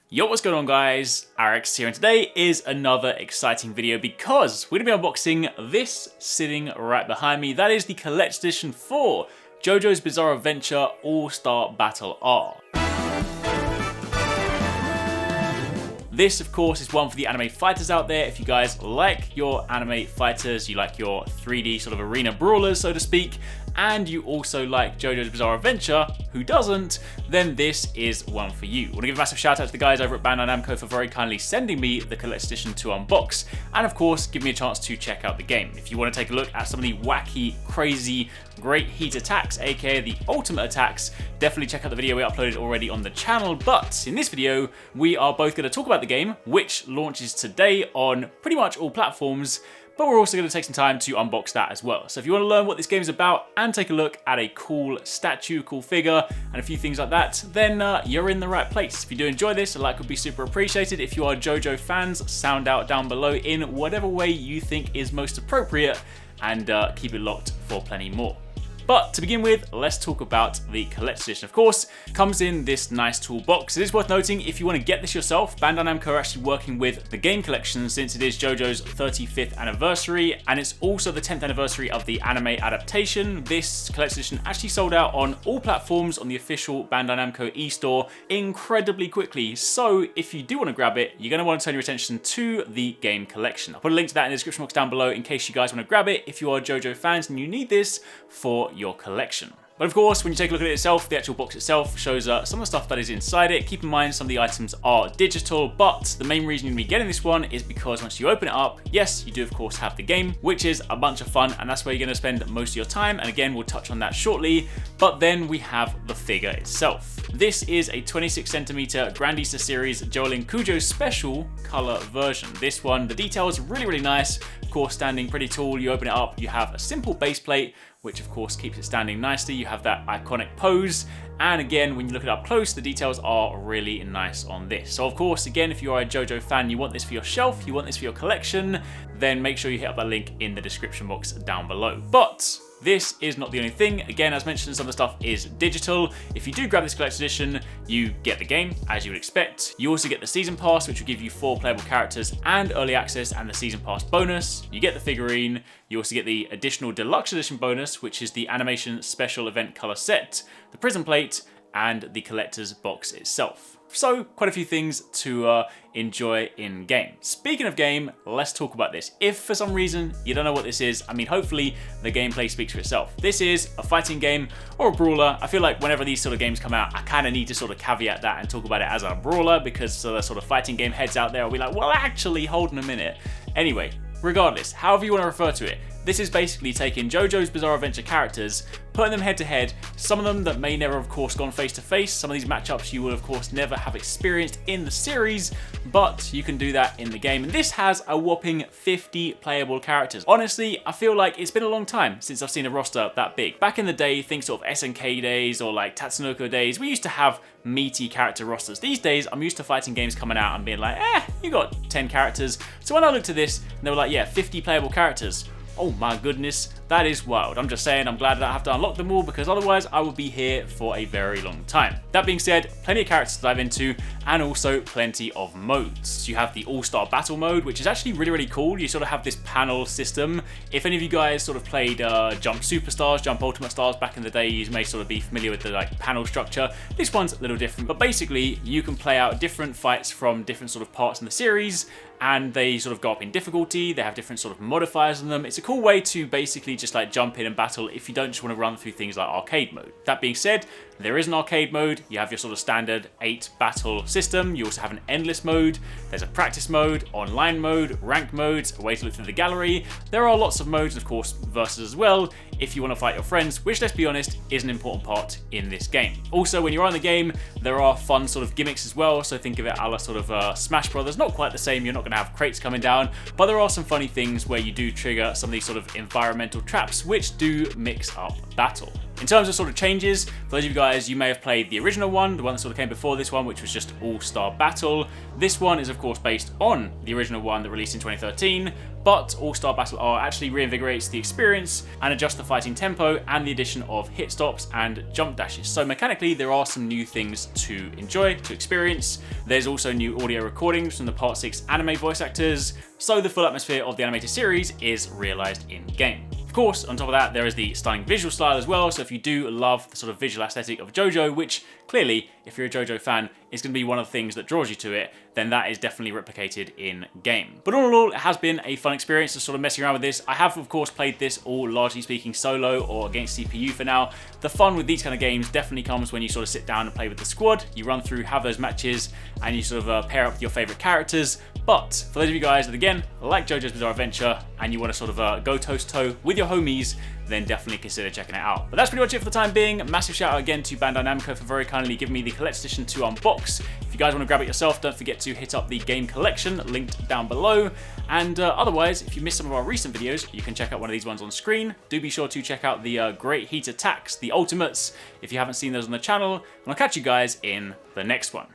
Yo, what's going on guys? HyperX here, and today is another exciting video because we're going to be unboxing this sitting right behind me. That is the Collector's Edition for JoJo's Bizarre Adventure All-Star Battle R. This, of course, is one for the anime fighters out there. If you guys like your anime fighters, you like your 3D sort of arena brawlers, so to speak, and you also like JoJo's Bizarre Adventure, who doesn't, then this is one for you. I want to give a massive shout out to the guys over at Bandai Namco for very kindly sending me the Collector's Edition to unbox, and of course, give me a chance to check out the game. If you want to take a look at some of the wacky, crazy, great heat attacks, aka the ultimate attacks, definitely check out the video we uploaded already on the channel. But in this video, we are both going to talk about the game, which launches today on pretty much all platforms, but we're also going to take some time to unbox that as well. So if you want to learn what this game is about and take a look at a cool statue, cool figure, and a few things like that, then you're in the right place. If you do enjoy this, a like would be super appreciated. If you are JoJo fans, sound out down below in whatever way you think is most appropriate, and keep it locked for plenty more. But to begin with, let's talk about the Collector's Edition. Of course, comes in this nice toolbox. It is worth noting, if you want to get this yourself, Bandai Namco are actually working with the game collection since it is JoJo's 35th anniversary, and it's also the 10th anniversary of the anime adaptation. This Collector's Edition actually sold out on all platforms on the official Bandai Namco e-store incredibly quickly. So if you do want to grab it, you're going to want to turn your attention to the game collection. I'll put a link to that in the description box down below in case you guys want to grab it if you are JoJo fans and you need this for your collection. But of course, when you take a look at it itself, the actual box itself shows some of the stuff that is inside it. Keep in mind, some of the items are digital, but the main reason you're going to be getting this one is because once you open it up, yes, you do of course have the game, which is a bunch of fun, and that's where you're going to spend most of your time, and again, we'll touch on that shortly. But then we have the figure itself. This is a 26cm Grandista Series Joelin Kujo Special color version. This one, the detail is really nice. Of course, standing pretty tall, you open it up, you have a simple base plate, which of course keeps it standing nicely. You have that iconic pose, and again, when you look it up close, the details are really nice on this. So of course, again, if you are a JoJo fan, you want this for your shelf, you want this for your collection, then make sure you hit up that link in the description box down below. But this is not the only thing. Again, as mentioned, some of the stuff is digital. If you do grab this Collector's Edition, you get the game, as you would expect. You also get the Season Pass, which will give you 4 playable characters and early access and the Season Pass bonus. You get the figurine. You also get the additional Deluxe Edition bonus, which is the Animation Special Event Color Set, the Prism Plate, and the Collector's Box itself. So, quite a few things to enjoy in game. Speaking of game, let's talk about this. If for some reason you don't know what this is, I mean, hopefully the gameplay speaks for itself. This is a fighting game or a brawler. I feel like whenever these sort of games come out, I kind of need to sort of caveat that and talk about it as a brawler, because the sort of fighting game heads out there will be like, well, actually, hold on a minute. Anyway, regardless, however you want to refer to it, this is basically taking JoJo's Bizarre Adventure characters, putting them head to head, some of them that may never of course gone face to face, some of these matchups you will of course never have experienced in the series, but you can do that in the game. And this has a whopping 50 playable characters. Honestly, I feel like it's been a long time since I've seen a roster that big. Back in the day, think sort of SNK days or like Tatsunoko days, we used to have meaty character rosters. These days, I'm used to fighting games coming out and being like, you got 10 characters. So when I looked at this, and they were like, yeah, 50 playable characters. Oh my goodness, that is wild. I'm just saying, I'm glad that I have to unlock them all, because otherwise I would be here for a very long time. That being said, plenty of characters to dive into, and also plenty of modes. You have the All-Star Battle mode, which is actually really cool. You sort of have this panel system. If any of you guys sort of played Jump Superstars, Jump Ultimate Stars back in the day, you may sort of be familiar with the like panel structure. This one's a little different, but basically you can play out different fights from different sort of parts in the series, and they sort of go up in difficulty. They have different sort of modifiers on them. It's a cool way to basically just like jump in and battle if you don't just want to run through things like arcade mode. That being said, there is an arcade mode. You have your sort of standard 8 battle system. You also have an endless mode. There's a practice mode, online mode, ranked modes, a way to look through the gallery. There are lots of modes, and of course, versus as well, if you want to fight your friends, which, let's be honest, is an important part in this game. Also, when you're on the game, there are fun sort of gimmicks as well. So think of it a la sort of Smash Brothers. Not quite the same. You're not going to have crates coming down, but there are some funny things where you do trigger some of these sort of environmental traps, which do mix up battle. In terms of sort of changes, for those of you guys, you may have played the original one, the one that sort of came before this one, which was just All-Star Battle. This one is of course based on the original one that released in 2013, but All-Star Battle R actually reinvigorates the experience and adjusts the fighting tempo and the addition of hit stops and jump dashes. So mechanically, there are some new things to enjoy, to experience. There's also new audio recordings from the Part 6 anime voice actors, so the full atmosphere of the animated series is realised in-game. Of course, on top of that, there is the stunning visual style as well, so if you do love the sort of visual aesthetic of JoJo, which clearly, if you're a JoJo fan, is going to be one of the things that draws you to it, then that is definitely replicated in-game. But all in all, it has been a fun experience to sort of messing around with this. I have, of course, played this all, largely speaking, solo or against CPU for now. The fun with these kind of games definitely comes when you sort of sit down and play with the squad, you run through, have those matches, and you sort of pair up with your favourite characters. But for those of you guys that, again, like JoJo's Bizarre Adventure, and you want to sort of go toe-to-toe with your homies, then definitely consider checking it out. But that's pretty much it for the time being. Massive shout out again to Bandai Namco for very kindly giving me the Collector's Edition to unbox. If you guys want to grab it yourself, don't forget to hit up the game collection linked down below. And otherwise, if you missed some of our recent videos, you can check out one of these ones on screen. Do be sure to check out the Great Heat Attacks, the Ultimates, if you haven't seen those on the channel. And I'll catch you guys in the next one.